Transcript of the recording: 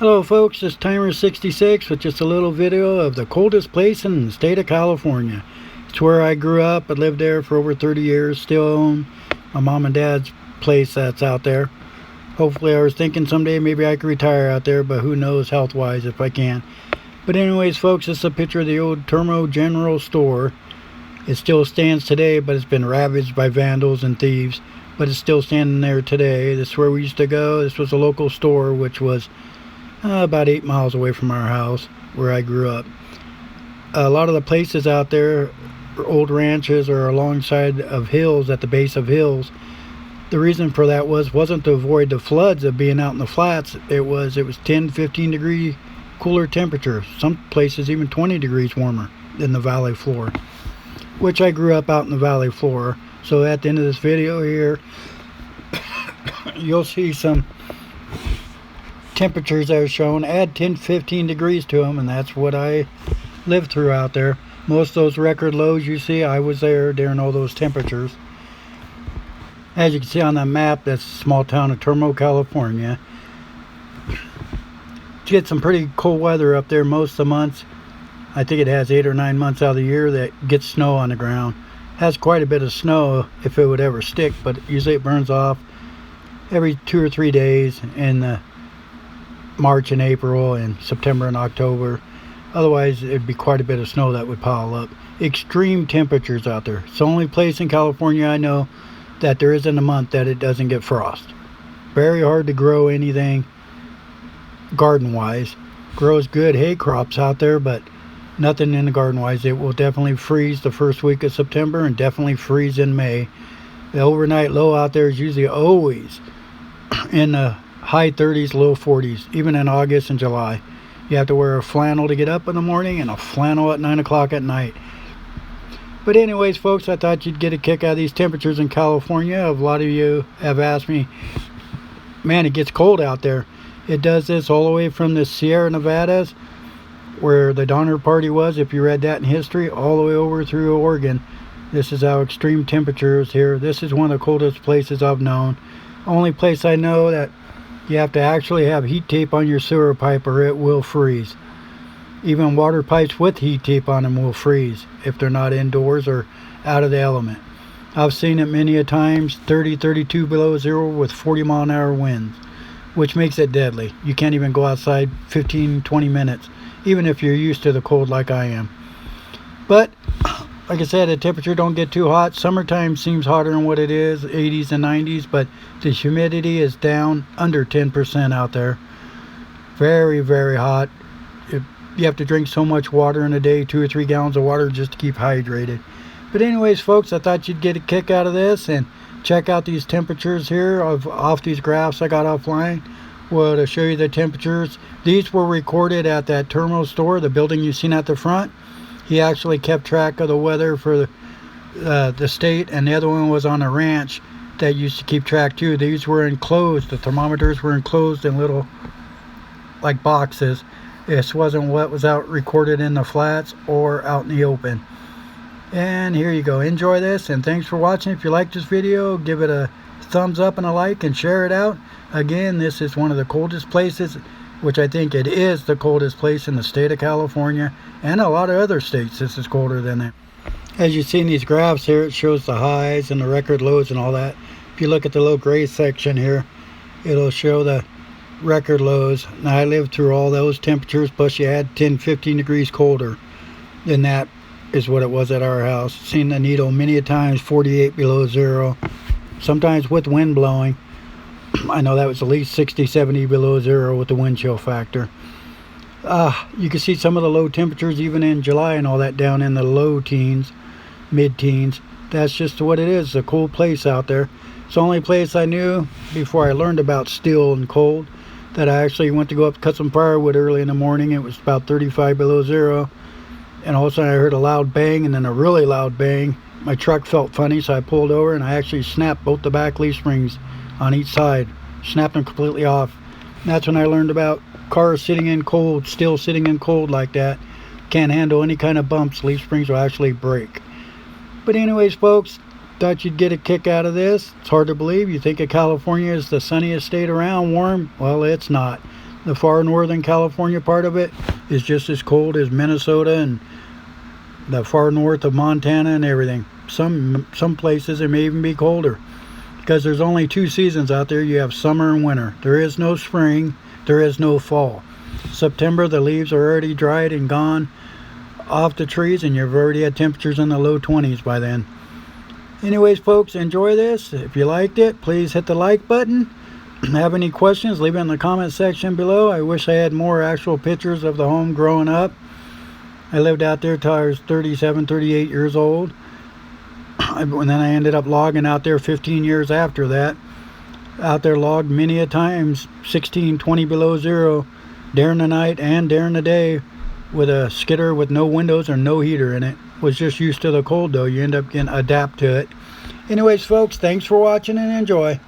Hello folks, it's Timer66 with just a little video of the coldest place in the state of California. It's where I grew up. I lived there for over 30 years, still own my mom and dad's place that's out there. Hopefully I was thinking someday maybe I could retire out there, but who knows health wise if I can. But anyways folks, this is a picture of the old Termo General Store. It still stands today, but it's been ravaged by vandals and thieves. But it's still standing there today. This is where we used to go. This was a local store which was about 8 miles away from our house where I grew up. A lot of the places out there are old ranches or alongside of hills, at the base of hills. The reason for that wasn't to avoid the floods of being out in the flats. It was 10-15 degree cooler temperature, some places even 20 degrees warmer than the valley floor, which I grew up out in the valley floor. So at the end of this video here you'll see some temperatures that are shown. Add 10-15 degrees to them, and that's what I lived through out there. Most of those record lows you see, I was there during all those temperatures. As you can see on that map, that's a small town of Termo, California. You get some pretty cold weather up there most of the months. I think it has 8 or 9 months out of the year that gets snow on the ground. Has quite a bit of snow if it would ever stick, but usually it burns off every 2 or 3 days in March and April and September and October. Otherwise it'd be quite a bit of snow that would pile up. Extreme temperatures out there. It's the only place in California I know that there isn't a month that it doesn't get frost. Very hard to grow anything garden wise. Grows good hay crops out there, but nothing in the garden wise. It will definitely freeze the first week of September and definitely freeze in May. The overnight low out there is usually always in the high 30s, low 40s, even in August and July. You have to wear a flannel to get up in the morning and a flannel at 9 o'clock at night. But anyways folks, I thought you'd get a kick out of these temperatures in California. A lot of you have asked me, man, it gets cold out there. It does this all the way from the Sierra Nevadas, where the Donner Party was, if you read that in history, all the way over through Oregon. This is how extreme temperatures here. This is one of the coldest places I've known. Only place I know that you have to actually have heat tape on your sewer pipe or it will freeze. Even water pipes with heat tape on them will freeze if they're not indoors or out of the element. I've seen it many a times, 30, 32 below zero with 40-mile-an-hour winds, which makes it deadly. You can't even go outside 15, 20 minutes, even if you're used to the cold like I am. But like I said, the temperature don't get too hot. Summertime seems hotter than what it is, 80s and 90s, but the humidity is down under 10% out there. Very, very hot. You have to drink so much water in a day, 2 or 3 gallons of water just to keep hydrated. But anyways folks, I thought you'd get a kick out of this and check out these temperatures here off these graphs I got offline. Well, to show you the temperatures, these were recorded at that Termo store, the building you've seen at the front. He actually kept track of the weather for the state, and the other one was on a ranch that used to keep track too. These were enclosed. The thermometers were enclosed in little like boxes. This wasn't what was out recorded in the flats or out in the open. And here you go. Enjoy this, and thanks for watching. If you like this video, give it a thumbs up and a like and share it out. Again, this is one of the coldest places, which I think it is the coldest place in the state of California, and a lot of other states this is colder than that. As you see in these graphs here, it shows the highs and the record lows and all that. If you look at the little gray section here, it'll show the record lows. Now I lived through all those temperatures, plus you had 10-15 degrees colder than that is what it was at our house. Seen the needle many a times, 48 below zero, sometimes with wind blowing. I know that was at least 60-70 below zero with the wind chill factor. You can see some of the low temperatures even in July and all that down in the low teens, mid-teens. That's just what it is, a cold place out there. It's the only place I knew before I learned about still and cold that I actually went to go up to cut some firewood early in the morning. It was about 35 below zero, and all of a sudden I heard a loud bang and then a really loud bang. My truck felt funny, so I pulled over and I actually snapped both the back leaf springs on each side, snapped them completely off. And that's when I learned about cars sitting in cold, still sitting in cold like that. Can't handle any kind of bumps. Leaf springs will actually break. But anyways folks, thought you'd get a kick out of this. It's hard to believe. You think of California as the sunniest state around, warm. Well, it's not. the far northern California part of it is just as cold as Minnesota and the far north of Montana and everything. Some places it may even be colder, because there's only 2 seasons out there. You have summer and winter. There is no spring, there is no fall. September, the leaves are already dried and gone off the trees, and you've already had temperatures in the low 20s by then. Anyways, folks, enjoy this. If you liked it, please hit the like button. Have any questions, leave it in the comment section below. I wish I had more actual pictures of the home growing up. I lived out there till I was 37, 38 years old. And then I ended up logging out there 15 years after that. Out there logged many a times, 16, 20 below zero, during the night and during the day, with a skidder with no windows or no heater in it. Was just used to the cold though. You end up getting adapt to it. Anyways, folks, thanks for watching and enjoy.